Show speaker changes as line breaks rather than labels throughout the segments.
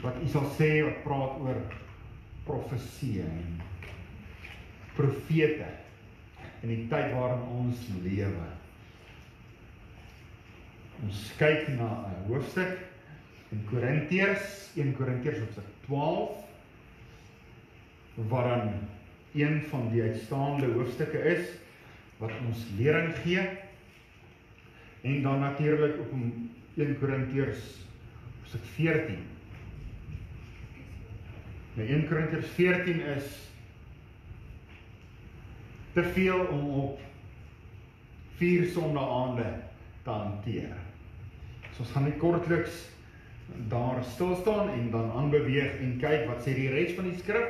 wat u sal sê wat praat oor profesie en profete in die tyd waarin ons lewe. Ons kyk na 'n hoofstuk in Korintiërs, 1 Korintiërs hoofstuk 12, waarin een van die uitstaande hoofstukke is, wat ons lering gee, en dan natuurlik op 1 Korintiërs hoofstuk 14. Nou 1 Korintiërs 14 is te veel om op 4 sondaande te hanteer. So ons gaan net kortliks daar stilstaan en dan aanbeweeg en kyk wat sê die res van die skrif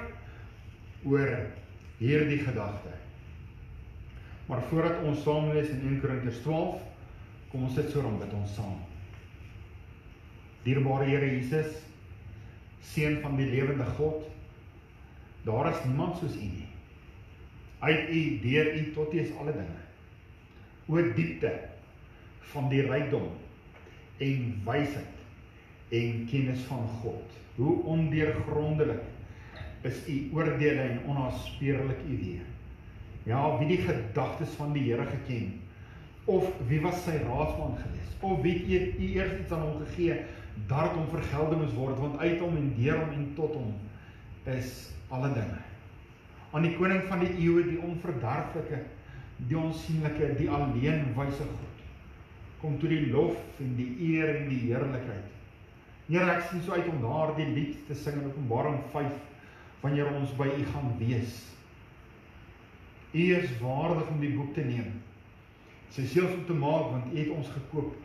oor hierdie gedagte. Maar voordat ons saam lees in 1 Korintiërs 12, kom ons sit so rond bid ons saam. Dierbare Here Jesus, Seun van die lewende God, daar is niemand soos U nie. Uit U, deur U, tot U is alle dinge. O diepte van die rykdom en wysheid en kennis van God. Hoe ondeurgrondelik is U oordeele en onnaspeurlik U weë. Ja, wie die gedagtes van die Here geken, of wie was sy raadsman gewees, of wie het U eers iets aan hom gegee, dat hom vergelde moes word, want uit hom en deur hom en tot hom is alle dinge. Aan die koning van die eeuwe, die onverderflike, die onsienlike, die alleen wyse God, kom toe die lof en die eer en die heerlikheid. Here, ek sien so uit om daar die lied te sing in Openbaring 5, wanneer ons by U gaan wees. U is waardig om die boek te neem, sy seels op te maak, want U het ons gekoop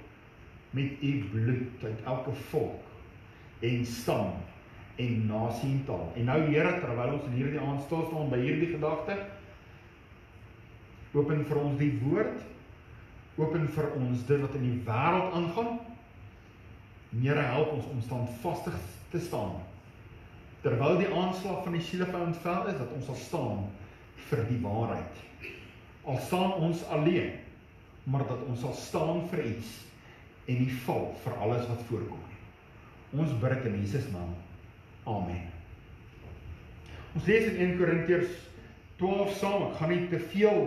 met U bloed uit elke volk en stam en nasie en taal. En nou Here, terwyl ons in hierdie aand staan by hierdie gedagte, open vir ons die woord, open vir ons dit wat in die wêreld aangaan. Here, help ons om standvastig te staan, terwyl die aanslag van die sielevyand vel is, dat ons sal staan vir die waarheid. Al staan ons alleen, maar dat ons sal staan vir iets en nie val vir alles wat voorkom. Ons bid dit in Jesus naam. Amen. Ons lees in 1 Korintiërs 12 saam. Ek gaan nie te veel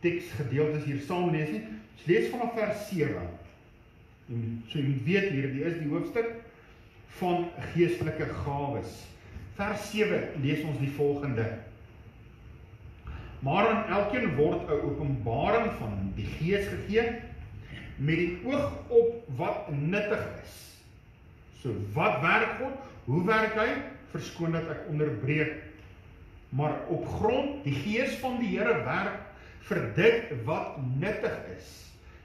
teksgedeeltes hier saam lees nie. Ons lees vanaf vers 7. So jy moet weet, hierdie is die hoofstuk van geestelike gawes. Vers 7 lees ons die volgende. Maar aan elkeen word 'n openbaring van die Gees gegee, met die oog op wat nuttig is. So, wat werk God? Hoe werk hy? Verskoon dat ek onderbreek. Maar op grond, die Gees van die Here werk vir dit wat nuttig is.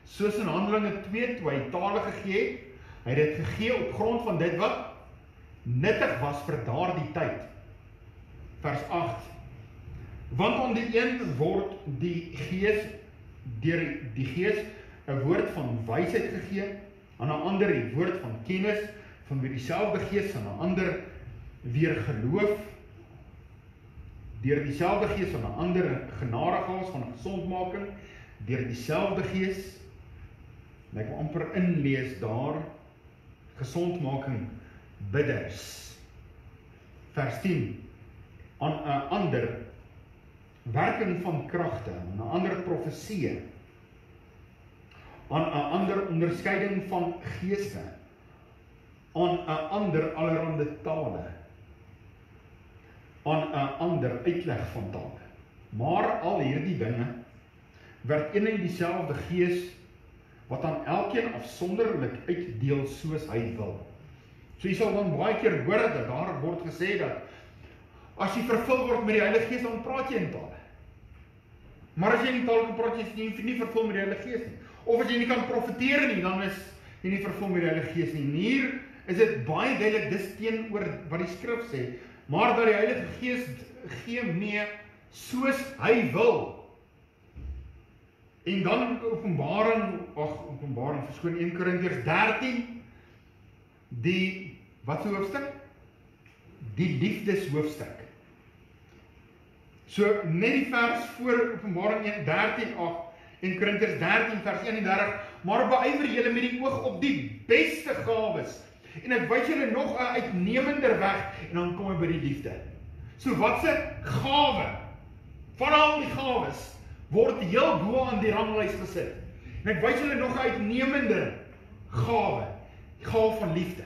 Soos in Handelinge 2, toe hy tale gegee het, hy het dit gegee op grond van dit wat nuttig was vir daardie tyd. Vers 8. Want aan die een word die Gees, deur die Gees, 'n woord van wysheid gegee, aan 'n ander die woord van kennis, van wie dieselfde Gees, aan 'n ander weer geloof, deur dieselfde Gees, aan 'n ander genadegawes van gesondmaking, deur dieselfde Gees, en ek wil amper inlees daar, gesondmaking bidders. Vers 10, aan 'n ander werking van kragte, aan 'n ander profesie, aan 'n ander onderskeiding van geeste, aan 'n ander allerhande tale, aan 'n ander uitleg van tale. Maar al hierdie dinge werd een en dieselfde Gees wat aan elkeen afsonderlik uitdeel soos hy wil. So jy sal dan baie keer hoor dat daar word gesê dat as jy vervul word met die Heilige Gees, dan praat jy in tale. Maar as jy in tale kan praat, jy is nie vervul met die Heilige Gees nie. Of as jy nie kan profeteer nie, dan is jy nie vervul met die Heilige Gees nie. En hier is dit baie duidelik, dis teenoor wat die skrif sê, maar dat die Heilige Gees gee mee soos hy wil. En dan Openbaring, verskoon 1 Korintiërs 13, wat se hoofstuk? Die liefdeshoofstuk. So net die vers voor Openbaring 1:13, 1 Korintiërs 13 vers 31, maar beywer julle met die oog op die beste gawes En ek wys julle nog 'n uitnemender weg en dan kom ek by die liefde. So watse gawe van al die gawes word heel bo aan die ranglys gesit. En ek wys julle nog 'n uitnemender gawe, die gawe van liefde.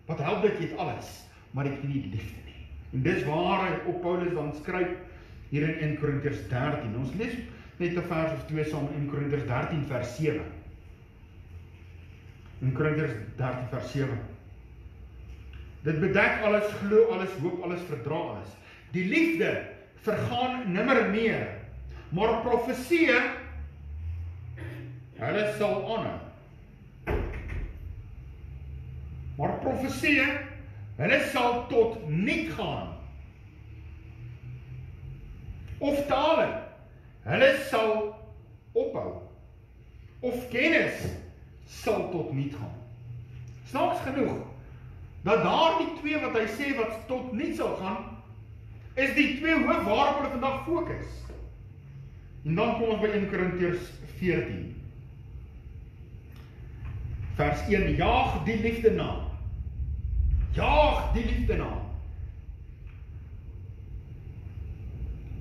Wat help dat jy het alles, maar ek het nie die liefde nie. En dis waar hy op Paulus dan skryf hier in 1 Korintiërs 13. Ons lees net 'n vers of 2 saam in 1 Korintiërs 13 vers 7. In Korintiërs 13 vers 7. Dit bedek alles, glo alles, hoop alles, verdra alles. Die liefde vergaan nimmer meer, maar profeseer, hulle sal aanhou. Maar profeseer, hulle sal tot niet gaan. Of tale, hulle sal ophou. Of kennis sal tot niet gaan. Snaaks genoeg, dat daar die twee wat hy sê wat tot niet sal gaan, is die twee hoof waarop hulle vandag fokus. En dan kom ons by 1 Korintiërs 14. Vers 1, jaag die liefde na. Jaag die liefde na.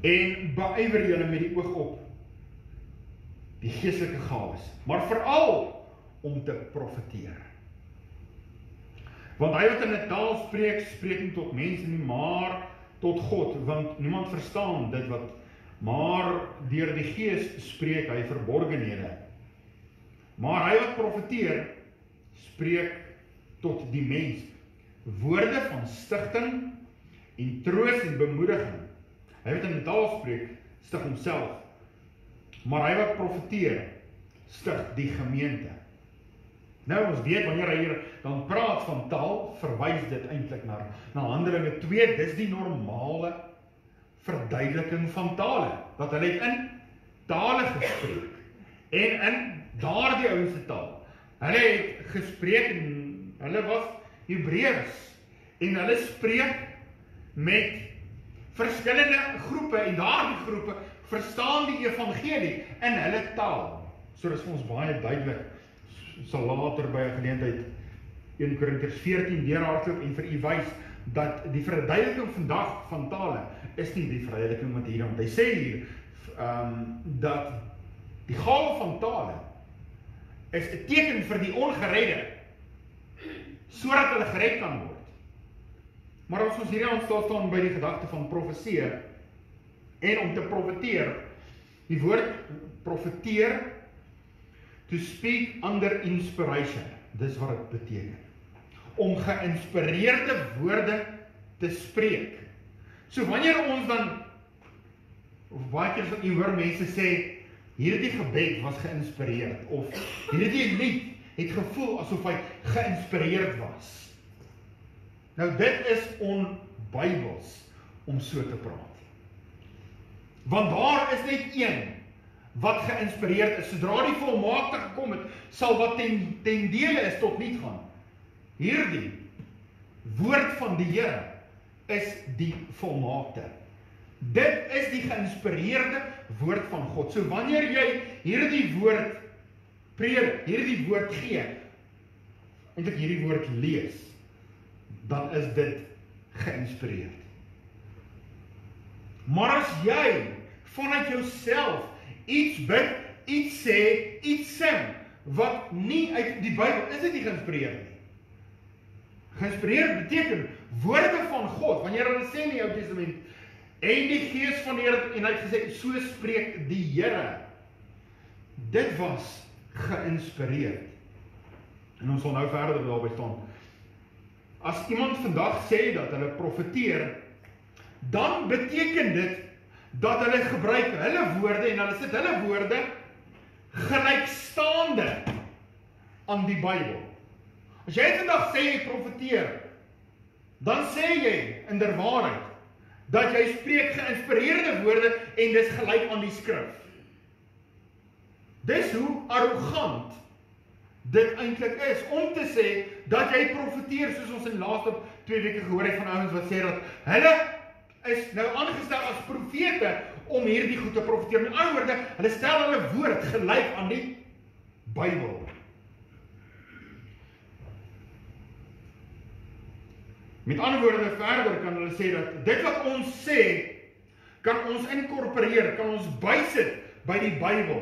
En beywer julle met die oog op die geestelike gawes, maar veral om te profeteer. Want hy wat in 'n taal spreek, spreek nie tot mense nie, maar tot God, want niemand verstaan dit wat, maar deur die Gees spreek hy verborgenhede. Maar hy wat profeteer, spreek tot die mens woorde van stigting en troos en bemoediging. Hy wat in 'n taal spreek, stig homself, maar hy wat profeteer, stig die gemeente. Nou, ons weet, wanneer hy hier dan praat van taal, verwys dit eintlik na Handelinge 2, dis die normale verduideliking van tale, dat hulle het in tale gespreek, en in daardie ouense taal. Hulle het gespreek, en hulle was Hebreërs, en hulle spreek met verskillende groepe, en daardie groepe verstaan die evangelie in hulle taal. So dis vir ons baie duidelik, sal later by 'n geleentheid 1 Korintiërs 14 deurhardloop en vir u wys dat die verduideliking vandag van tale is nie die verduideliking wat hier, want hy sê hier dat die gawe van tale is 'n teken vir die ongeredde, sodat hulle gered kan word. Maar as ons hierdie staan by die gedagte van profeseer en om te profeteer, die woord profeteer, to speak under inspiration, dis wat dit beteken. Om geïnspireerde woorde te spreek. So wanneer ons dan, of baie keer sal u hoor mense sê, hierdie gebed was geïnspireerd, of hierdie lied het gevoel asof hy geïnspireerd was. Nou dit is onbybels om so te praat. Want daar is net een wat geïnspireerd is. Sodra die volmaakte gekom het, sal wat ten dele is tot niet gaan. Hierdie woord van die Here is die volmaakte. Dit is die geïnspireerde woord van God. So wanneer jy hierdie woord predik, hierdie woord gee, eintlik hierdie woord lees, dan is dit geïnspireerd. Maar as jy vanuit jouself iets bid, iets sê, iets sing, wat nie uit die Bybel, is dit nie geïnspireerd nie. Geïnspireerd beteken woorde van God, wanneer hulle sê in die Ou Testament, en die Gees van die Here, en hy het gesê, so spreek die Here. Dit was geïnspireerd. En ons sal nou verder daarby staan. As iemand vandag sê dat hulle profeteer, dan beteken dit dat hulle gebruik hulle woorde en hulle sit hulle woorde gelykstaande aan die Bybel. As jy vandag sê jy profeteer, dan sê jy inderwaarheid dat jy spreek geïnspireerde woorde en dis gelyk aan die skrif. Dis hoe arrogant dit eintlik is, om te sê dat jy profeteer, soos ons in laaste 2 weke gehoor het van ouens wat sê dat hulle is nou aangestel as profete om hierdie goed te profeteer. Met ander woorde, hulle stel hulle woord gelyk aan die Bybel. Met ander woorde, verder kan hulle sê dat dit wat ons sê, kan ons inkorporeer, kan ons bysit by die Bybel,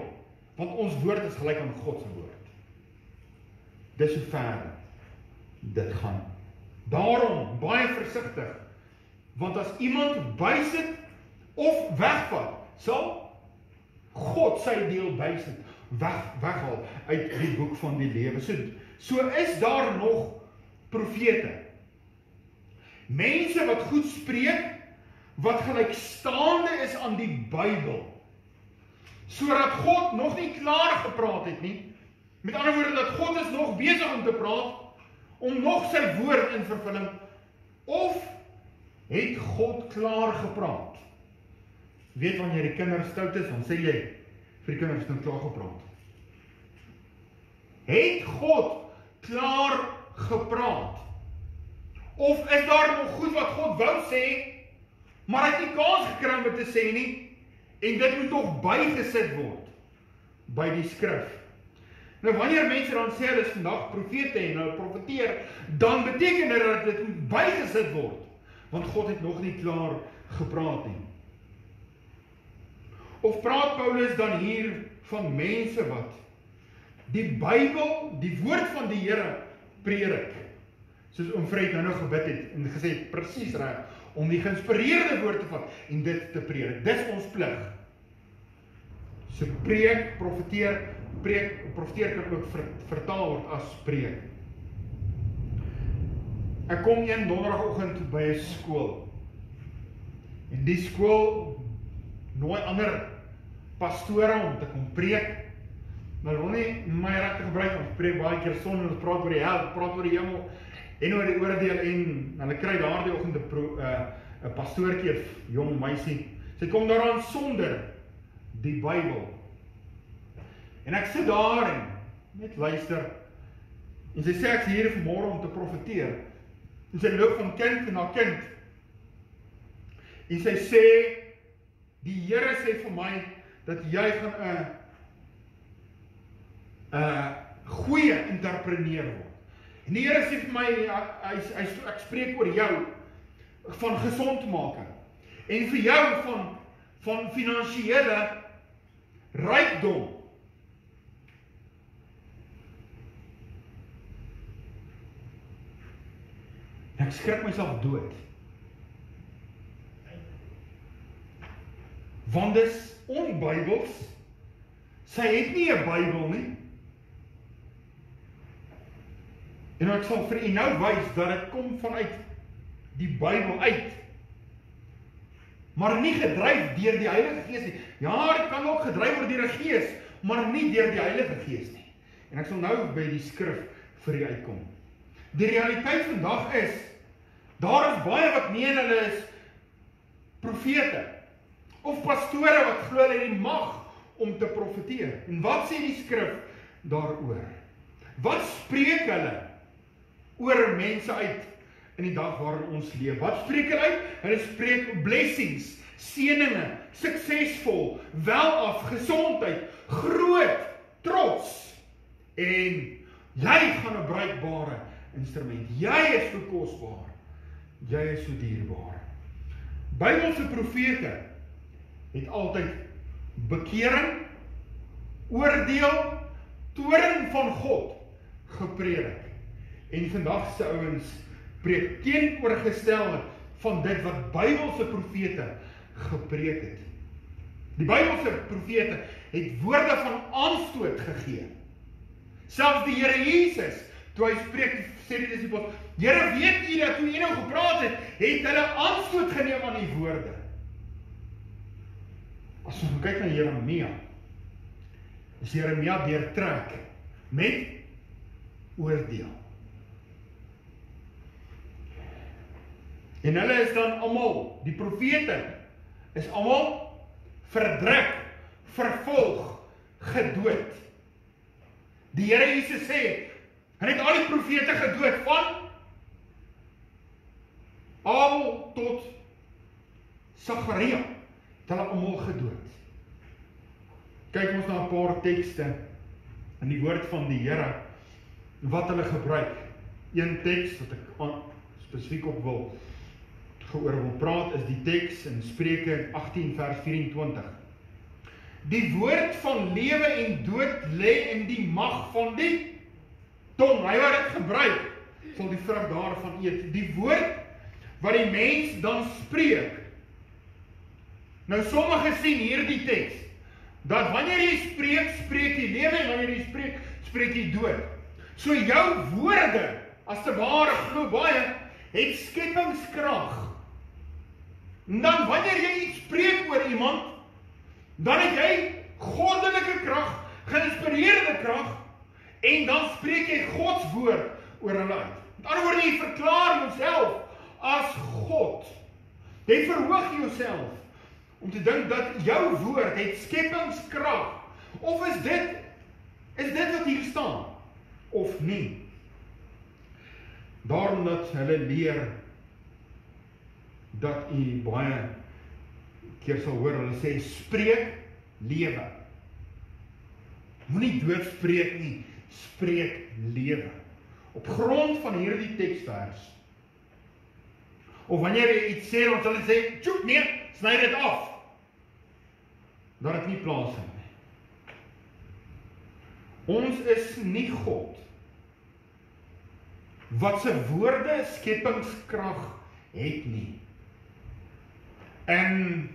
want ons woord is gelyk aan God se woord. Dis hoe ver dit gaan. Daarom, baie versigtig, want as iemand bysit of wegvat, sal God sy deel bysit, weghaal uit die boek van die lewe. So is daar nog profete. Mense wat goed spreek, wat gelykstaande is aan die Bybel, sodat God nog nie klaar gepraat het nie. Met ander woorde, dat God is nog besig om te praat, om nog sy woord in vervulling, of het God klaar gepraat? Weet wanneer die kinders stout is, dan sê jy vir die kinders nou klaar gepraat. Het God klaar gepraat? Of is daar nog goed wat God wou sê, maar hy het nie kans gekry om dit te sê nie, en dit moet nog bygesit word by die skrif. Nou wanneer mense dan sê, hulle is vandag profete en hulle profeteer, dan beteken dit dat dit moet bygesit word, want God het nog nie klaar gepraat nie. Of praat Paulus dan hier van mense wat die Bybel, die woord van die Here predik, soos oom Fred nou gebid het en gesê het, presies reg, om die geïnspireerde woord te vat en dit te predik. Dis ons plig. So preek, profeteer kan ook vertaal word as preek. Ek kom een donderdagoggend by 'n skool. En die skool nooi ander pastore om te kom preek. Maar wil nie my regte gebruik, ons preek baie keer son en ons praat oor die hel, praat oor die hemel en oor die oordeel, en hulle kry daardie oggend 'n pastoortjie of jong meisie. Sy kom daaraan sonder die Bybel. En ek sit daar en net luister. En sy sê ek is hier vanmôre om te profeteer. En sy loop van kind na kind. En sy sê, die Here sê vir my dat jy gaan 'n goeie entrepreneur word. En die Here sê vir my, ek spreek oor jou van gesondmaking. En vir jou van finansiële rykdom. Ek skrik myself dood. Want dis onbybels. Sy het nie 'n Bybel nie. En ek sal vir u nou wys dat dit kom vanuit die Bybel uit. Maar nie gedryf deur die Heilige Gees nie. Ja, dit kan ook gedryf word deur die Gees, maar nie deur die Heilige Gees nie. En ek sal nou by die skrif vir u uitkom. Die realiteit vandag is, daar is baie wat meen hulle is profete, of pastore wat glo hulle die mag om te profeteer. En wat sê die skrif daaroor? Wat spreek hulle oor mense uit in die dag waarin ons leef? Wat spreek hulle uit? Hulle spreek blessings, seëninge, suksesvol, welaf, gesondheid, groot, trots. En jy gaan 'n bruikbare instrument. Jy is so kosbaar. Jy is so dierbaar. Bybelse profete het altyd bekering, oordeel, toorn van God gepredik. En vandag se ouens preek teenoorgestelde van dit wat Bybelse profete gepreek het. Die Bybelse profete het woorde van aanstoot gegee. Selfs die Here Jesus, toe hy spreek, sê die disippels, Here, weet u dat toe u nou gepraat het, het hulle aanstoot geneem aan die woorde. As ons kyk na Jeremia, is Jeremia deurtrek met oordeel. En hulle is dan almal, die profete, is almal verdruk, vervolg, gedood. Die Here Jesus sê, hy het al die profete gedood van Abel tot Sagaria, het hulle almal gedood. Kyk ons na 'n paar tekste in die woord van die Here, wat hulle gebruik. Een teks wat ek spesifiek op oor wil praat, is die teks in Spreuke 18 vers 24. Die woord van lewe en dood lê in die mag van die tong. Hy wat dit gebruik, sal die vrug daarvan eet. Die woord wat die mens dan spreek. Nou sommige sien hierdie teks, dat wanneer jy spreek, spreek jy lewe, en wanneer jy spreek, spreek jy dood. So jou woorde, as te ware glo baie, het skepingskrag. En dan wanneer jy iets spreek oor iemand, dan het jy goddelike krag, geïnspireerde krag, en dan spreek jy Gods woord oor hulle uit. Met ander woorde, jy verklaar jouself as God. Jy verhoog jouself om te dink dat jou woord het skepingskrag. Of is dit wat hier staan? Of nie? Daarom dat hulle leer dat u baie keer sal hoor, hulle sê, spreek lewe. Moenie dood spreek nie, spreek lewe. Op grond van hierdie teksvers. Of wanneer jy iets sê, dan sal hulle sê, tjoep, nee, sny dit af. Dat het nie plaas vind nie. Ons is nie God, wat sy woorde skepingskrag het nie. In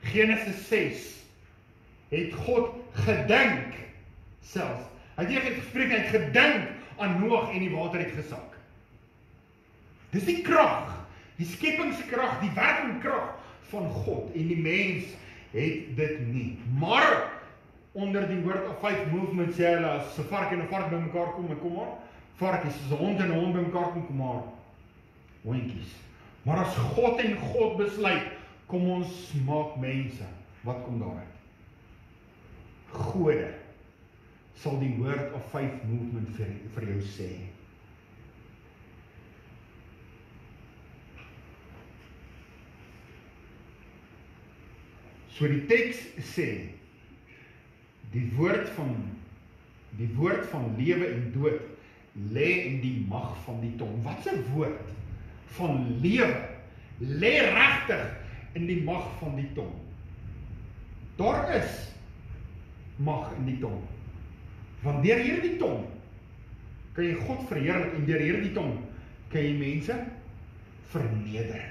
Genesis 6 het God gedink selfs. Hy het nie gespreek, hy het gedink aan Noag en die water het gesak. Dis die krag, die skepingskrag, die werkingkrag van God, en die mens het dit nie. Maar onder die Word of Faith movement sê hulle, as 'n vark en 'n vark by mekaar kom maar, varkies, as 'n hond en 'n hond by mekaar kom maar, hondjies. Maar as God en God besluit, kom ons maak mense, wat kom daaruit? Gode, sal die Word of Faith movement vir jou sê. So die teks sê, die woord van lewe en dood lê in die mag van die tong. Wat 'n woord van lewe lê regtig in die mag van die tong. Daar is mag in die tong. Want deur hierdie tong kan jy God verheerlik, en deur hierdie tong kan jy mense verneder.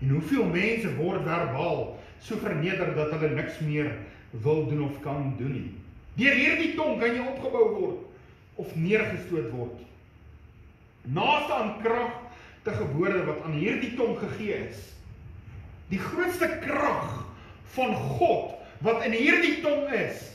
En hoeveel mense word verbaal so verneder dat hulle niks meer wil doen of kan doen nie. Deur hierdie tong kan jy opgebou word of neergestoot word. Naaste aan kragtige woorde wat aan hierdie tong gegee is. Die grootste krag van God wat in hierdie tong is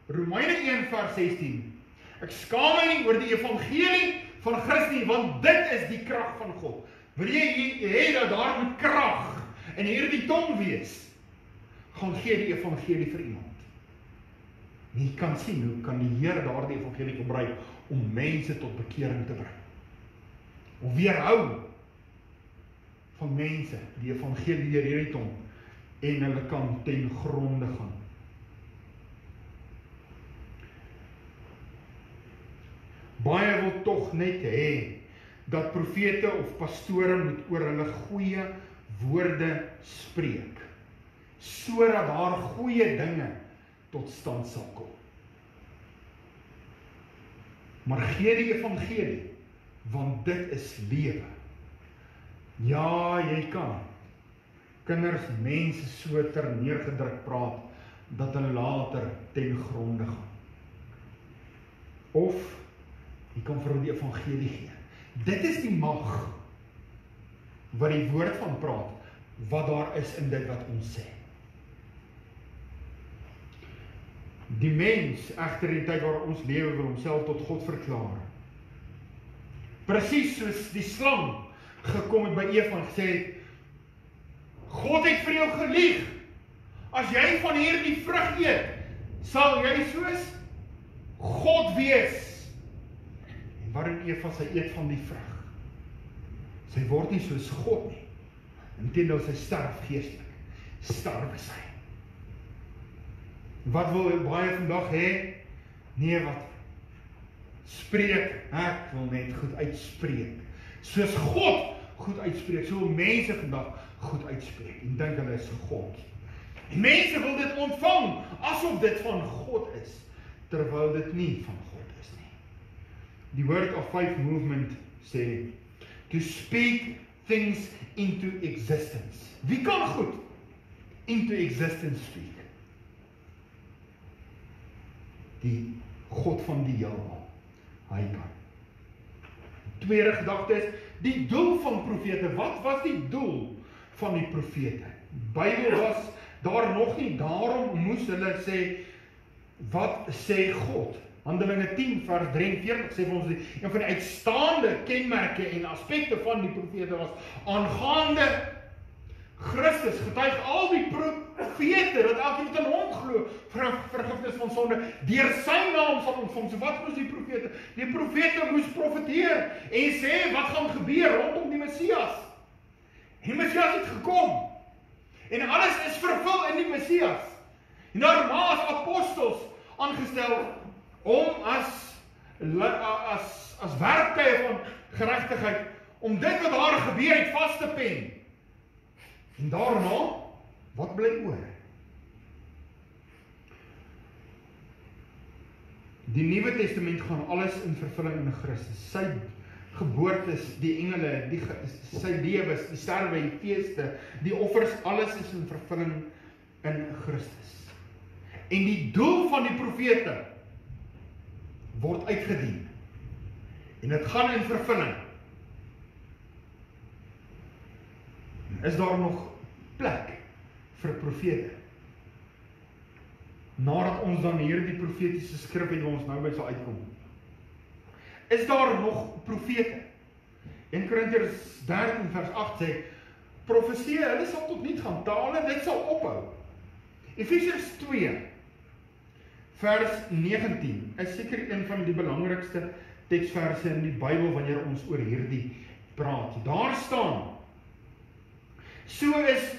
Romeine 1 vers 16. Ek skaam my nie oor die evangelie van Christus nie, want dit is die krag van God. Wil jy hê dat daar moet krag in hierdie tong wees? Gaan gee die evangelie vir iemand. Jy kan sien hoe kan die Here daardie evangelie gebruik om mense tot bekering te bring. Of weerhou van mense die evangelie deur hierdie tong, en hulle kan ten gronde gaan. Baie wil tog net hê dat profete of pastore moet oor hulle goeie woorde spreek, sodat daar goeie dinge tot stand sal kom. Maar gee die evangelie, want dit is lewe. Ja, jy kan kinders, mense so ter neergedruk praat, dat hulle later ten gronde gaan. Of jy kan vir hulle die evangelie gee. Dit is die mag wat die woord van praat, wat daar is in dit wat ons sê. Die mens, egter in die tyd waar ons lewe, wil homself tot God verklaar. Presies soos die slang gekom het by Eva en gesê het, God het vir jou gelieg. As jy van hierdie vrug eet, sal jy soos God wees. En waarin Eva sy eet van die vrug, sy word nie soos God nie. Inteendeel, sy sterf geestelik. Sterwe sy. Wat wil baie vandag hê? Nee, wat? spreek, ek wil net goed uitspreek. Soos God goed uitspreek, so mense vandag goed uitspreek, en dink hulle is God. En mense wil dit ontvang, asof dit van God is, terwyl dit nie van God is nie. Die Word of Faith movement sê, to speak things into existence. Wie kan goed into existence speak? Die God van die heelal, hy kan. Tweede gedagte is, die doel van profete. Wat was die doel van die profete? Bybel was daar nog nie, daarom moes hulle sê, wat sê God? Handelinge 10 vers 43 sê vir ons, een van die uitstaande kenmerke en aspekte van die profete was, aangaande Christus, getuig al die profete, dat elkeen wat in hom glo, vergifnis van sonde, deur sy naam sal ontvang. So wat moes die profete? Die profete moes profeteer, en sê, wat gaan gebeur rondom die Messias? En die Messias het gekom, en alles is vervul in die Messias. En daarna as apostels aangestel, om as werktuie van geregtigheid, om dit wat daar gebeur het vas te pen. En daarna, wat bly oor? Die Nuwe Testament gaan alles in vervulling in Christus. Sy geboortes, die engele, sy lewens, die sterwe, die feeste, die offers, alles is in vervulling in Christus. En die doel van die profete word uitgedien. En dit gaan in vervulling. Is daar nog plek vir profete? Nadat ons dan hier die profetiese skrif het, waar ons nou by sal uitkom. Is daar nog profete? 1 Korintiërs 13 vers 8 sê, profesie, hulle sal tot niet gaan, tale, dit sal ophou. Efesiërs 2 vers 19 is seker een van die belangrikste teksverse in die Bybel wanneer ons oor hierdie praat. Daar staan, so is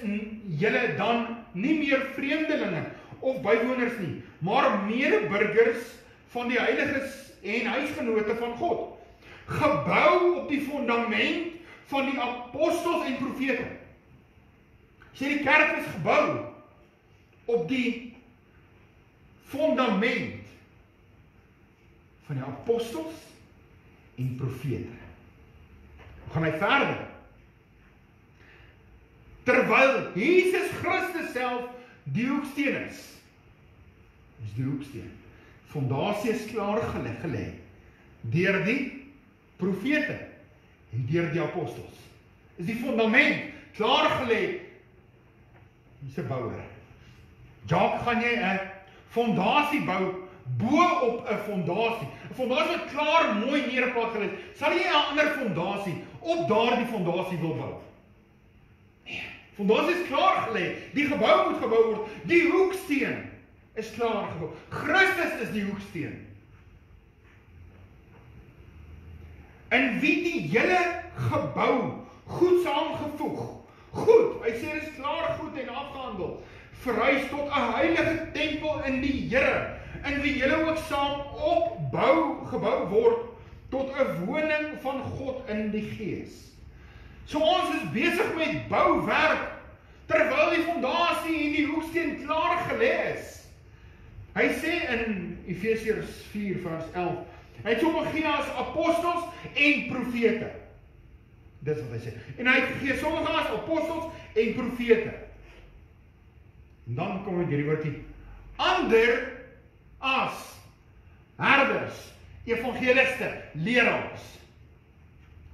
julle dan nie meer vreemdelinge of bywoners nie, maar medeburgers van die heiliges en huisgenote van God, gebou op die fundament van die apostels en profete. Sê die kerk is gebou op die fundament van die apostels en profete. Gaan hy verder? Terwyl Jesus Christus self die hoeksteen is. Is die hoeksteen. Fondasie is klaar gelê deur die profete en deur die apostels. Is die fundament klaar gelê. Dis 'n bouer. Jacques, gaan jy 'n fondasie bou bo op 'n fondasie. 'n Fondasie wat klaar mooi neergeplaas gelê is. Sal jy 'n ander fondasie op daardie fondasie wil bou? Nee. Fondasie is klaar gelê. Die gebou moet gebou word. Die hoeksteen is klaar gebou. Christus is die hoeksteen. In wie die hele gebou goed saamgevoeg. Goed, hy sê dit is klaar goed en afgehandel. Verhuis tot 'n heilige tempel in die Here, in wie julle ook saam gebou word tot 'n woning van God in die Gees. So ons is besig met bouwerk, terwyl die fondasie en die hoeksteen klaar gelê is. Hy sê in Efesiërs 4 vers 11, hy het sommige gegee as apostels en profete. Dis wat hy sê. En hy het gegee sommige as apostels en profete. En dan kom dit hierdie woordjie, ander as herders, evangeliste, leraars.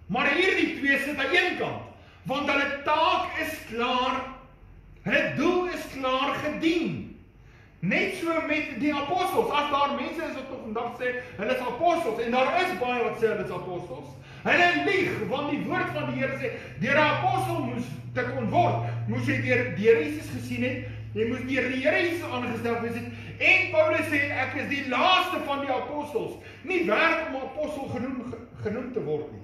Maar hierdie twee sit aan een kant, want hulle taak is klaar, hulle doel is klaar gedien. Net so met die apostels, as daar mense is wat tot vandag sê, hulle is apostels, en daar is baie wat sê hulle is apostels, hulle lieg, want die woord van die Here sê, deur 'n apostel moes te kon word, moes jy deur Jesus gesien het, jy moes deur die Here Jesus aangestel wees het, en Paulus sê, ek is die laaste van die apostels, nie werd om apostel genoem te word nie.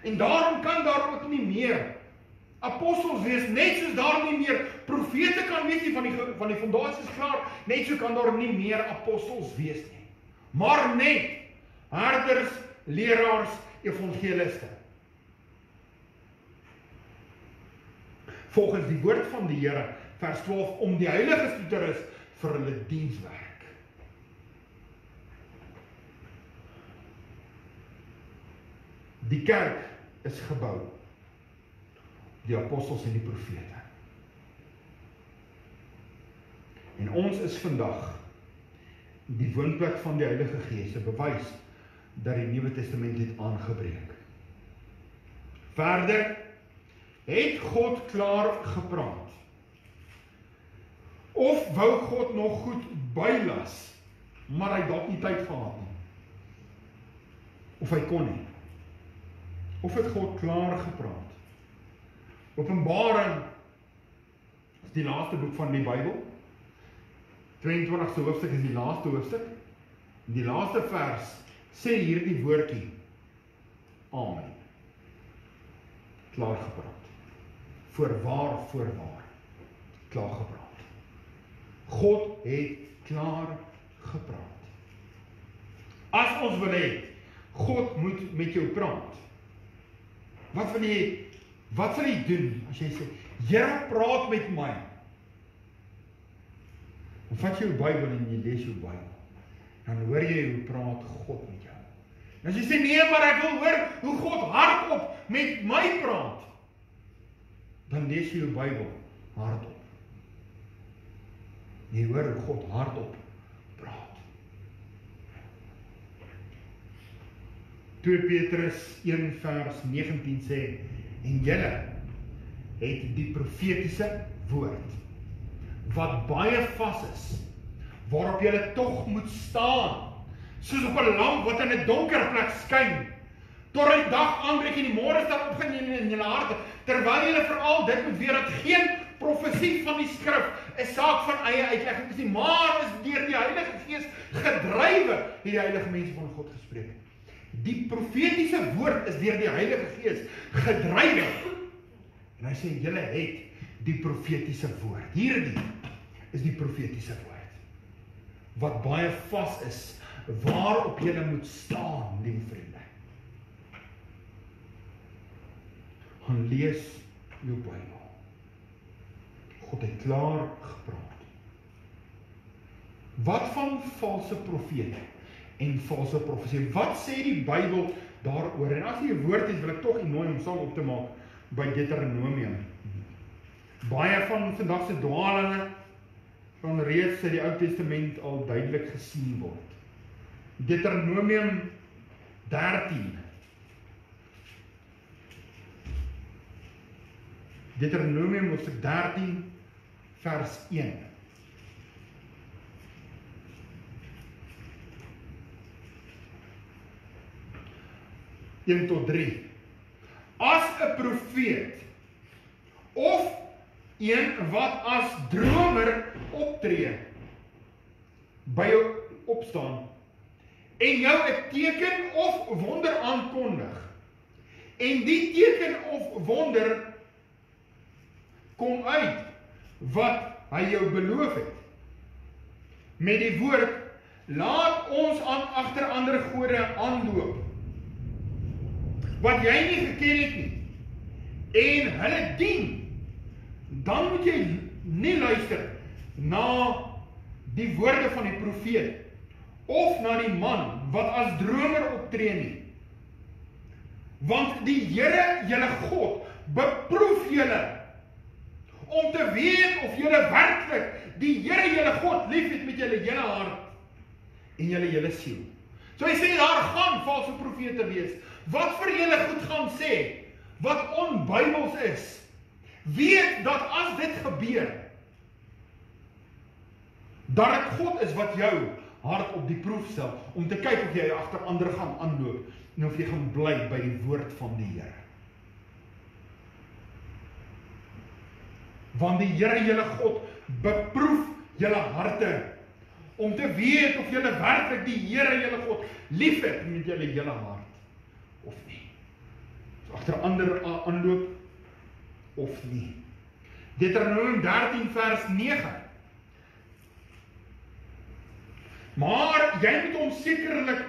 En daarom kan daar ook nie meer apostels wees, net soos daar nie meer profete kan wees nie, van die fondasie is klaar, net so kan daar nie meer apostels wees nie. Maar net herders, leraars, evangeliste. Volgens die woord van die Here, vers 12, om die heiliges toe te rus vir hulle dienswerk. Die kerk is gebou, die apostels en die profete. En ons is vandag die woonplek van die Heilige Gees, 'n bewys dat die Nuwe Testament het aangebreek. Verder het God klaar gepraat. Of wou God nog goed bylas, maar hy dalk nie tyd gehad nie. Of hy kon nie. Of het God klaar gepraat. Openbaring is die laaste boek van die Bybel. 22ste hoofstuk is die laaste hoofstuk. In die laaste vers sê hierdie woordjie, Amen. Klaar gepraat. Voorwaar, klaar gepraat. God het klaar gepraat. As ons wil hê, God moet met jou praat. Wat sal jy doen as jy sê, Here, praat met my? Dan vat jy jou Bybel en jy lees jou Bybel. Dan hoor jy hoe praat God met jou. En as jy sê, nee, maar ek wil hoor hoe God hardop met my praat, dan lees jy jou Bybel hardop. Jy hoor hoe God hardop praat. 2 Petrus 1 vers 19 sê, en julle het die profetiese woord, wat baie vas is, waarop julle tog moet staan, soos op 'n lamp wat in 'n donker plek skyn, tot die dag aanbreek en die môrestaar opgaan in julle harte, terwyl julle veral dit moet weet dat geen profesie van die skrif 'n saak van eie uitlegging is nie, maar is deur die Heilige Gees gedrywe, het die heilige mense van God gespreek. Die profetiese woord is deur die Heilige Gees gedrywe. En hy sê, julle het die profetiese woord. Hierdie is die profetiese woord, wat baie vas is, waarop julle moet staan, liewe vriende. Gaan lees jou Bybel. God het klaar gepraat. Wat van valse profete en valse profesie? Wat sê die Bybel daaroor? En as jy 'n woord het, wil ek tog nooi om saam op te maak by Deuteronomium. Baie van vandag se dwalinge van reeds uit die Ou Testament al duidelik gesien word. Deuteronomium 13. Deuteronomium hoofstuk 13 vers 1. Een tot 3. As 'n profeet of een wat as dromer optree, by jou opstaan en jou 'n teken of wonder aankondig, en die teken of wonder kom uit wat hy jou beloof het, met die woord, laat ons aan agter ander gode aanloop, wat jy nie geken het nie, en hulle dien, dan moet jy nie luister na die woorde van die profeet, of na die man wat as dromer optree nie. Want die Here, julle God, beproef julle, om te weet of julle werklik die Here julle God lief het met julle hele hart en julle hele siel. So hy sê, daar gaan valse profete wees, wat vir julle goed gaan sê, wat onbybels is. Weet dat as dit gebeur, dat dit God is wat jou hart op die proef stel, om te kyk of jy agter ander gaan aanloop, en of jy gaan bly by die woord van die Here. Want die Here julle God beproef julle harte, om te weet of julle werklik die Here julle God lief het met julle hele hart, of nie. So agter ander aanloop, of nie. Deuteronomium 13 vers 9. Maar jy moet hom sekerlik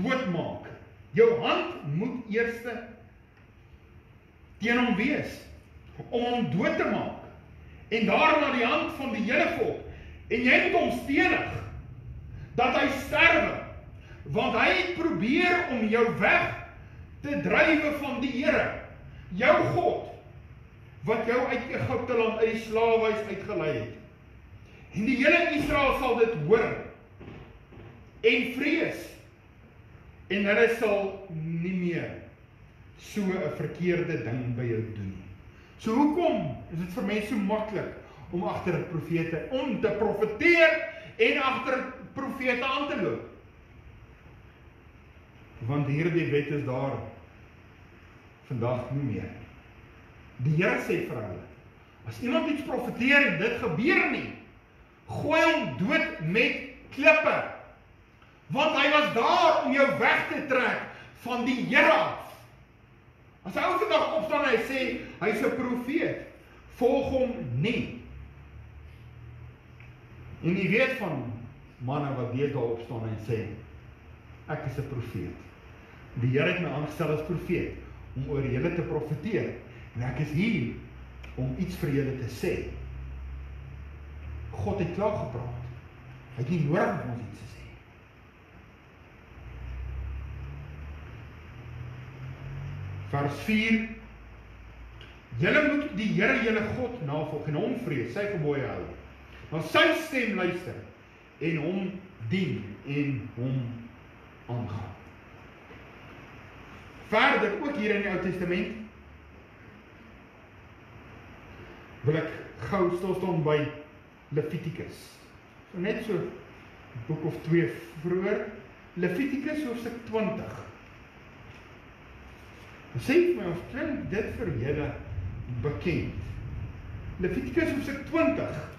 doodmaak. Jou hand moet eers teen hom wees, om hom dood te maak, en daarna die hand van die hele volk, en jy moet hom stenig, dat hy sterwe, want hy het probeer om jou weg te drywe van die Here, jou God, wat jou uit Egipte land, uit die slawehuis uitgelei het. En die hele Israel sal dit hoor, en vrees, en hulle sal nie meer so 'n verkeerde ding by jou doen. So hoekom is dit vir mense so maklik om agter profete, om te profeteer en agter profete aan te loop? Want hierdie wet is daar vandag nie meer. Die Here sê vir hulle, as iemand iets profeteer en dit gebeur nie, gooi hom dood met klippe, want hy was daar om jou weg te trek van die Here af. As hy elke dag opstaan en hy sê, hy is 'n profeet, volg hom nie. En jy weet van manne wat deesdae opstaan en sê, ek is 'n profeet. Die Here het my aangestel as profeet, om oor julle te profeteer, en ek is hier, om iets vir julle te sê. God het klaar gepraat, hy het nie nodig om ons iets te sê. Vers 4, julle moet die Here julle God navolg, en hom vrees, sy gebooie hou, maar sy stem luister, en hom dien, en hom aangaan. Verder, ook hier in die Ou Testament, wil ek gou stilstaan by Levitikus. So net so 'n boek of 2 vroeër, Levitikus hoofstuk 20. Sê my, of klink dit vir julle bekend? Levitikus hoofstuk 20.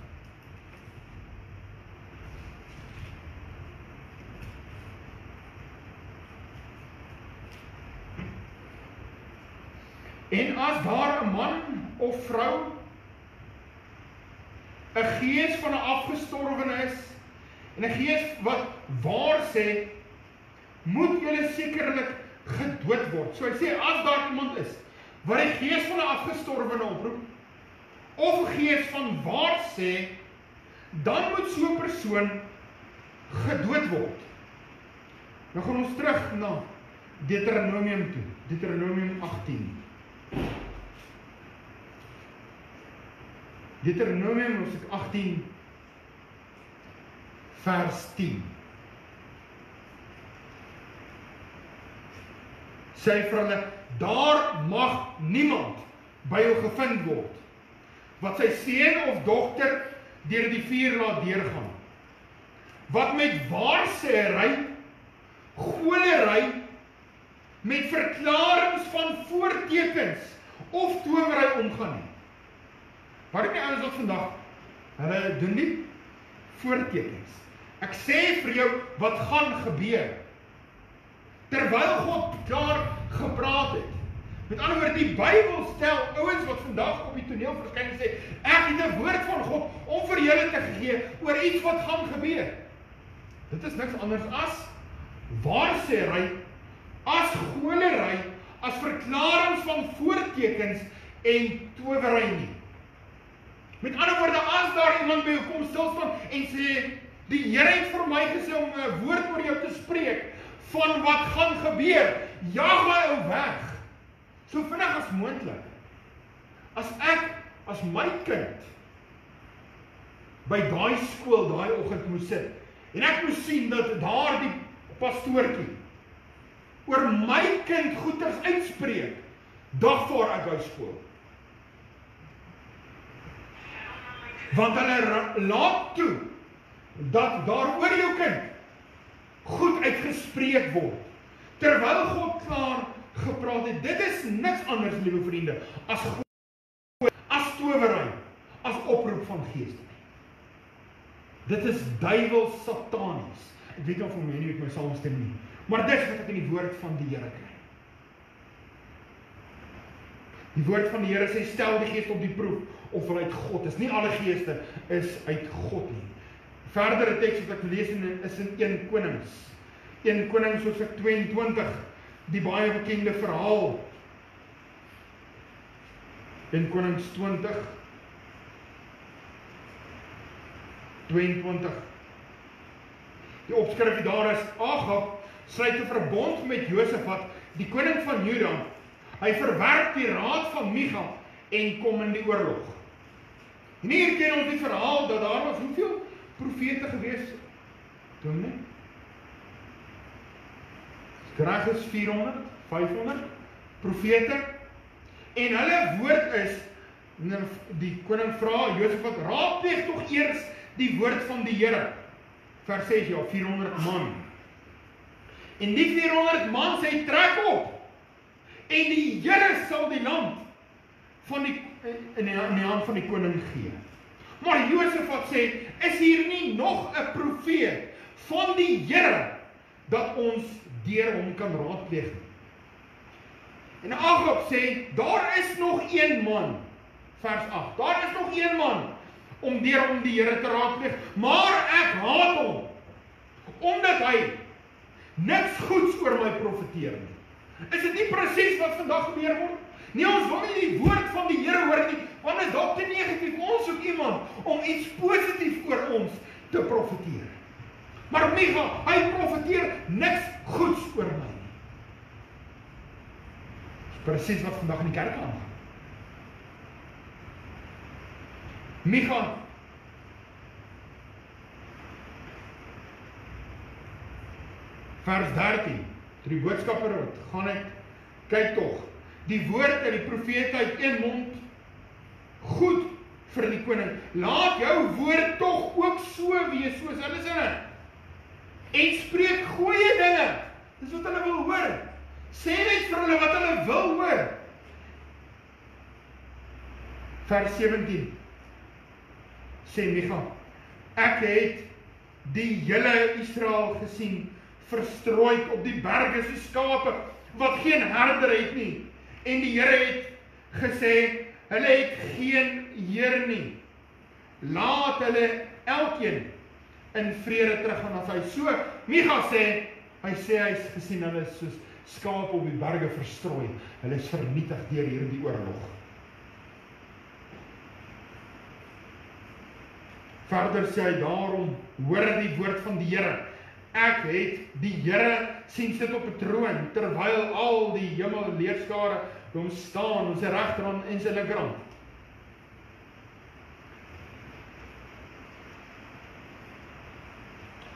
En as daar 'n man of vrou 'n gees van 'n afgestorwene is, en 'n gees wat waar sê, moet julle sekerlik gedood word. So hy sê, as daar iemand is, wat die gees van 'n afgestorwene oproep, of 'n gees van waar sê, dan moet so 'n persoon gedood word. Nou gaan ons terug na Deuteronomium toe, Deuteronomium 18. Deuteronomium hoofstuk 18 vers 10. Sê vir hulle, daar mag niemand by jou gevind word, wat sy seun of dogter deur die vuur laat deurgaan, wat met waarsêery, goolery, met verklaringe van voortekens of towery omgaan nie. Waar die ouens wat vandag, hulle doen nie voortekens. Ek sê vir jou wat gaan gebeur, terwyl God klaar gepraat het. Met ander woorde, die Bybel stel ouens wat vandag op die toneel verskyn en sê, ek het 'n woord van God om vir julle te gee oor iets wat gaan gebeur. Dit is niks anders as waarsêery, as goolery, as verklaringe van voortekens en towery nie. Met ander woorde, as daar iemand by jou kom stilstaan en sê, die Here het vir my gesê om 'n woord oor jou te spreek van wat gaan gebeur, jaag my ou weg, so vinnig as moontlik. As ek, as my kind by daai skool daai oggend moes sit, en ek moes sien dat daar die pastoortjie oor my kind goeters uitspreek, dag voor ek uit skool. Want hulle laat toe dat daar oor jou kind goed uitgespreek word, terwyl God klaar gepraat het. Dit is niks anders, liewe vriende, as towery, as oproep van geeste. Dit is duiwels satanies. Ek weet of my nie met my saamstem nie, maar dit is wat ek in die woord van die Here kry. Die woord van die Here sê, stel die geeste op die proef, of hulle uit God is. Nie alle geeste is uit God nie. Verdere teks wat ek lees is in 1 Konings. 1 Konings hoofstuk 22, die baie bekende verhaal. 1 Konings 20, 22. Die opskrif daar is, Agab sluit 'n verbond met Josafat, die koning van Juda. Hy verwerp die raad van Micha en kom in die oorlog. En hier ken ons die verhaal dat daar was hoeveel profete gewees? Toe nie? Reg is 400, 500 profete. En hulle woord is, die koning vra Josafat, raadpleeg tog eers die woord van die Here. Vers 6, ja, 400 man. En die 400 man sê, trek op, en die Here sal die land van in die hand van die koning gee. Maar Josafat sê, is hier nie nog 'n profeet van die Here, dat ons deur hom kan raadpleeg? En Agab sê, daar is nog een man, vers 8, daar is nog een man, om deur hom die Here te raadpleeg, maar ek haat hom, omdat hy niks goeds oor my profeteer nie. Is dit nie presies wat vandag gebeur word? Nee, ons wil nie die woord van die Here hoor nie, want is dalk te negatief. Ons soek iemand om iets positief oor ons te profeteer. Maar Micha, hy profeteer niks goeds oor my nie. Dis presies wat vandag in die kerk aangaan. Micha vers 13, die boodskapper wat gaan het, kyk tog, die woord uit die profete uit een mond, goed vir die koning, laat jou woord tog ook so wees, soos hulle sinne, en spreek goeie dinge, dis wat hulle wil hoor, sê net vir hulle wat hulle wil hoor. Vers 17, sê Micha, ek het die hele Israel gesien, verstrooid op die berge soos skape, wat geen herder het nie. En die Here het gesê, hulle het geen Heer nie. Laat hulle elkeen in vrede teruggaan as hy so. Micha sê, hy is gesien, hulle is soos skape op die berge verstrooi. Hulle is vernietig deur hierdie oorlog. Verder sê hy, daarom hoor die woord van die Here. Ek het die Here sien sit op 'n troon, terwyl al die hemel leerskare hom staan, op sy regterhand en sy linkerhand.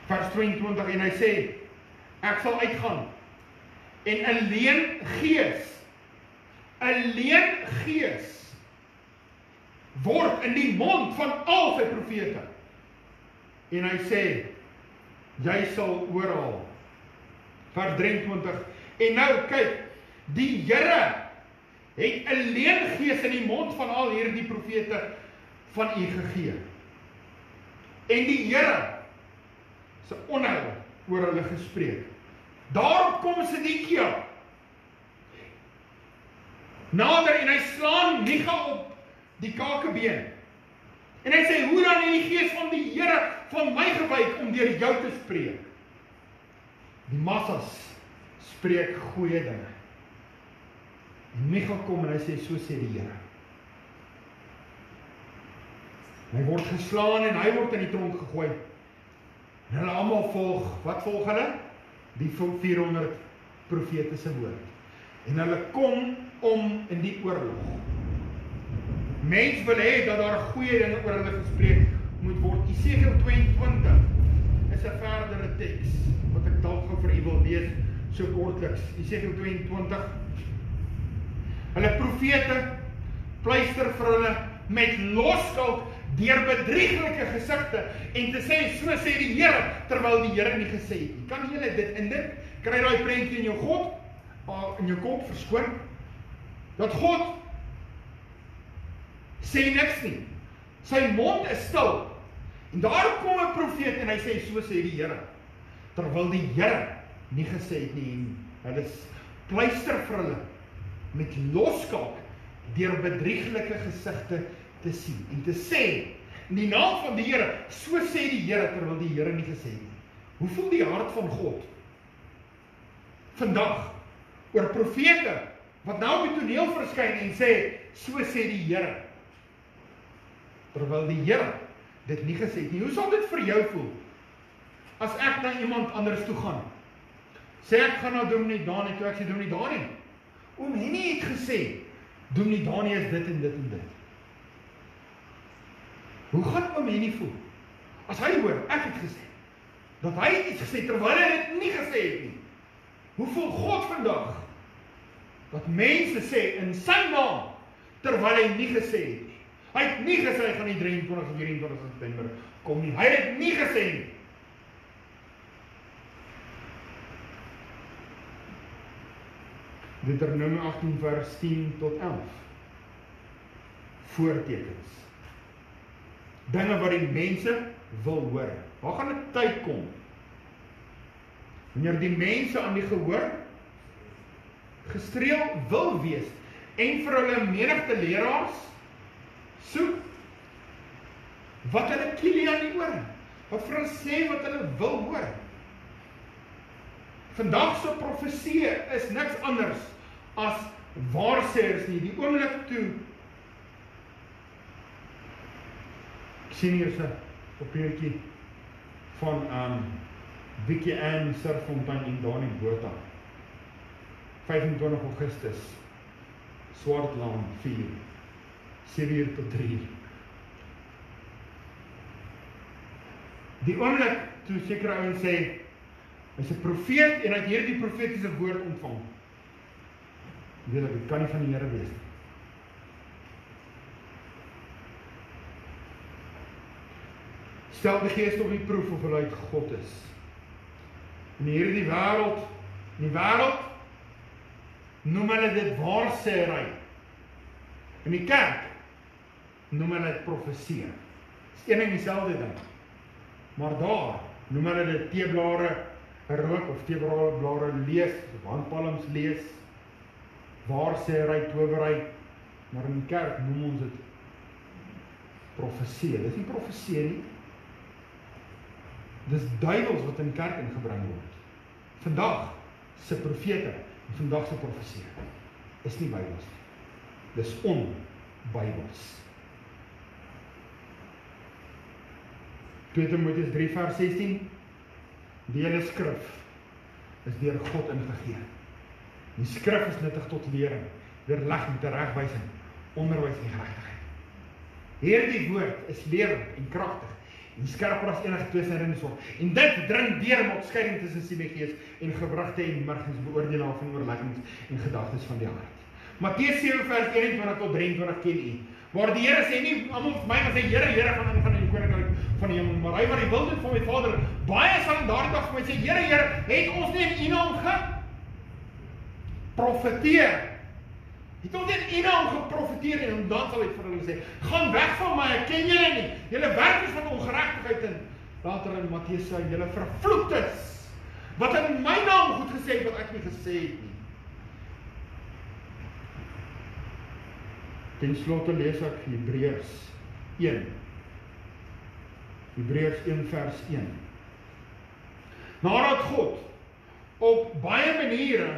Vers 22, en hy sê, ek sal uitgaan, en 'n leen gees, word in die mond van al sy profete. En hy sê, jy sal oorhaal. Vers 23, en nou kyk, die Here het 'n leengees in die mond van al hierdie profete van u gegee. En die Here se onheil oor hulle gespreek. Daarop kom Sedekia nader en hy slaan Micha op die kakebeen. En hy sê, hoe dan in die gees van die Here van my gewyk om deur jou te spreek? Die massas spreek goeie dinge. En Micha kom en hy sê, so sê die Here. Hy word geslaan en hy word in die tronk gegooi. En hulle almal volg, wat volg hulle? Die 400 profete se woord. En hulle kom om in die oorlog. Mens wil hê dat daar goeie dinge oor hulle gespreek moet word. Esegiel 22 is 'n verdere teks wat ek dalk gou vir u wil lees so kortliks. Esegiel 22. Hulle profete pleister vir hulle met loskalk deur bedrieglike gesigte en te sê, so sê die Here, terwyl die Here nie gesê het nie. Kan julle dit indink? Kry daai prentjie in jou in jou kop verskoon? Dat God sê niks nie. Sy mond is stil. En daar kom 'n profeet en hy sê, so sê die Here, terwyl die Here nie gesê het nie. En hulle pleister vir hulle met loskalk deur bedrieglike gesigte te sien en te sê in die naam van die Here, so sê die Here, terwyl die Here nie gesê het nie. Hoe voel die hart van God vandag oor profete wat nou op die toneel verskyn en sê, so sê die Here. Terwyl die Here dit nie gesê het nie. Hoe sal dit vir jou voel? As ek na iemand anders toe gaan. Sê ek gaan na Dominee Dani toe, ek sê Dominee Dani, oom Henny het gesê, Dominee Dani is dit en dit en dit. Hoe gaan oom Henny voel? As hy hoor, ek het gesê, dat hy iets gesê terwyl hy dit nie gesê het nie. Hoe voel God vandag? Dat mense sê in sy naam, terwyl hy nie gesê het nie. Hy het nie gesê hy gaan die 23 of 24 September kom nie. Hy het dit nie gesê nie. Deuteronomium 18 vers 10 tot 11. Voortekens. Dinge wat die mense wil hoor. Waar gaan 'n tyd kom? Wanneer die mense aan die gehoor gestreel wil wees en vir hulle menigte leraars soek wat hulle kielie aan die oor, wat vir hulle sê wat hulle wil hoor. Vandag se profesie is niks anders as waarsêers nie. Die oomblik toe ek sien hier 'n papiertjie van Vicky Ann Serfontein en Dani Botha. 25 Augustus, Swartland 4, 7 tot 3. Die oomblik toe sekere ouens sê, hy's 'n profeet en hy het hierdie profetiese woord ontvang. Weet ek, dit kan nie van die Here wees nie. Stel die Gees op die proef of hulle uit God is. En hier in die wêreld noem hulle dit waarsêery. In die kerk noem hulle dit profesie. Dis een en dieselfde ding. Maar daar noem hulle dit teeblare rook of teeblare lees, of handpalms lees, waarsêery, towery. Maar in die kerk noem ons dit profesie. Dis nie profesie nie. Dis duiwels wat in kerk ingebring word. Vandag se profete en vandag se profesie is nie Bybels nie. Dis on-Bybels. 2 Timoteus 3 vers 16. Die hele skrif is deur God ingegee. Die skrif is nuttig tot lering, weerlegging, teregwysing, onderwys en geregtigheid. Hierdie woord is lewend en kragtig en skerper as enige tweesnydende sword. En dit dring deur met skeiding tussen siel en gees en gewrigte en margings, beoordelaar van oorleggings en gedagtes van die hart. Matteus 7 vers 21 tot 23 ken u. Waar die Here sê nie almal vir my as hy Here, Here gaan in die koninkryk van die hemel, maar hy wat die wil doen van my Vader, baie sal in daardie dag vir my sê, Here, Here, het ons nie in u naam geprofeteer? Het ons nie in u naam geprofeteer en dan sal hy vir hulle sê, gaan weg van my, ek ken julle nie. Julle werk is van ongeregtigheid en later in Matteus sê julle vervloektes wat in my naam goed gesê het wat ek nie gesê het nie. Ten slotte lees ek Hebreërs 1. Hebreërs 1 vers 1. Nadat God op baie maniere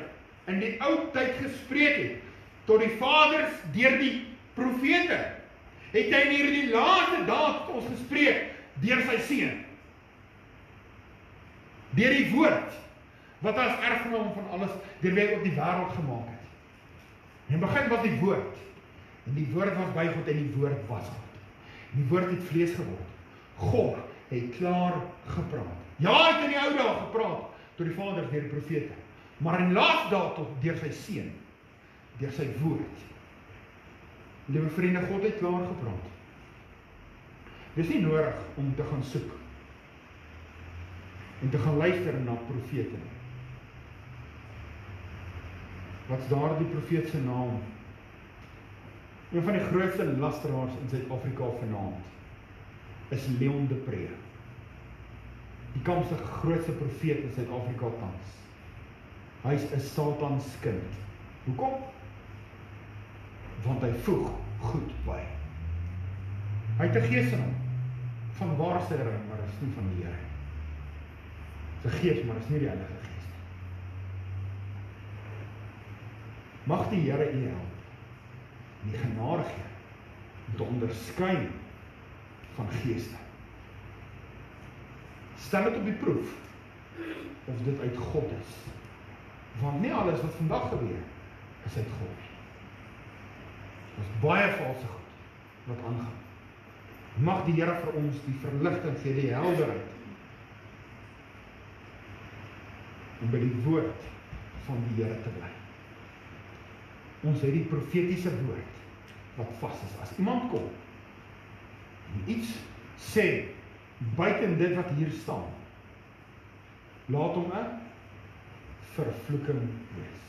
in die ou tyd gespreek het tot die vaders deur die profete, het hy in hierdie laaste dae tot ons gespreek deur sy seun. Deur die woord wat as erfgenaam van alles deur wie hy op die wêreld gemaak het. En in begin was die woord. En die woord was by God en die woord was God. En die woord het vlees geword. God het klaar gepraat. Ja, hy het in die ou dae gepraat tot die vaders deur die profete. Maar in laaste dae tot deur sy seun, deur sy woord. Liewe vriende, God het klaar gepraat. Dis nie nodig om te gaan soek en te gaan luister na profete nie. Wat is daar die profeet se naam? Een van die grootste lasteraars in Suid-Afrika vanaand is Leon de Pre. Die kampstige grootste profeet in Suid-Afrika tans. Hy is 'n Satans kind. Hoekom? Want hy voeg goed by. Hy het 'n gees in hom van waarsêery, maar is nie van die Here. Dis 'n gees, maar is nie die Heilige Gees nie. Mag die Here u help, en die genade gee, om te onderskei van geeste. Stel dit op die proef, of dit uit God is. Want nie alles wat vandag gebeur, is uit God. Daar is baie valse goed, wat aangaan. Mag die Here vir ons die verligting gee, die helderheid, om by die woord van die Here te bly. Ons het die profetiese woord, wat vas is. As iemand kom, en iets sê, buiten dit wat hier staan, laat hom 'n vervloeking wees.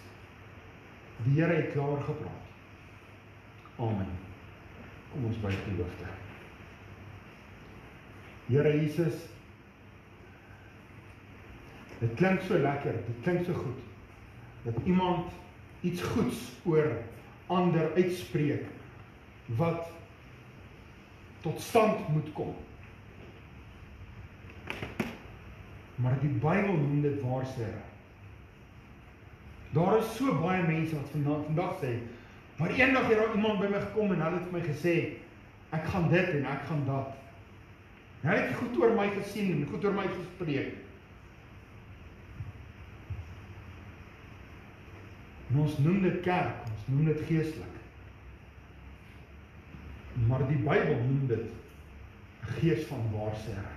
Die Here het klaar gepraat. Amen. Kom ons buig die hoofde. Here Jesus, dit klink so lekker, dit klink so goed, dat iemand iets goeds oor ander uitspreek, wat tot stand moet kom. Maar die Bybel noem dit waarsêre. Daar is so baie mense wat vandag sê, maar eendag het daar iemand by my gekom en hulle het vir my gesê, ek gaan dit en ek gaan dat. En hulle het goed oor my gesien en goed oor my gespreek. En ons noem dit kerk, ons noem dit geestelik. Maar die Bybel noem dit 'n gees van waarsêre.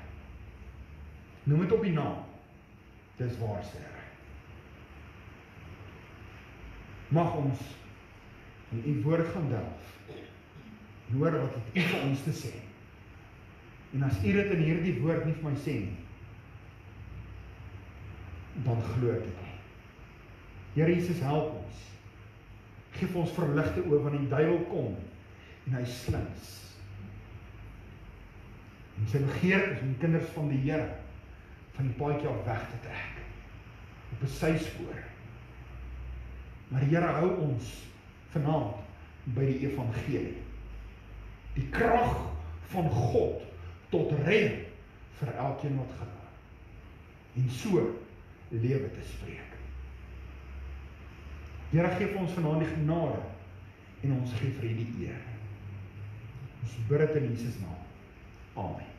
Noem dit op die naam. Dis waarsêre. Mag ons in u woord gaan delf en hoor wat het u vir ons te sê. En as u dit in hierdie woord nie vir my sê nie, dan glo ek dit nie. Here Jesus, help ons. Geef ons verligte oë, want die duiwel kom en hy slins. En sy begeerte is om die kinders van die Here van die paadjie af weg te trek, op 'n syspoor. Maar die Here hou ons vanaand by die evangelie. Die krag van God tot redding vir elkeen wat glo. En so lewe te spreek. Here, gee ons vanaand die genade en ons gee vir u die eer. Ons bid dit in Jesus naam. Amen.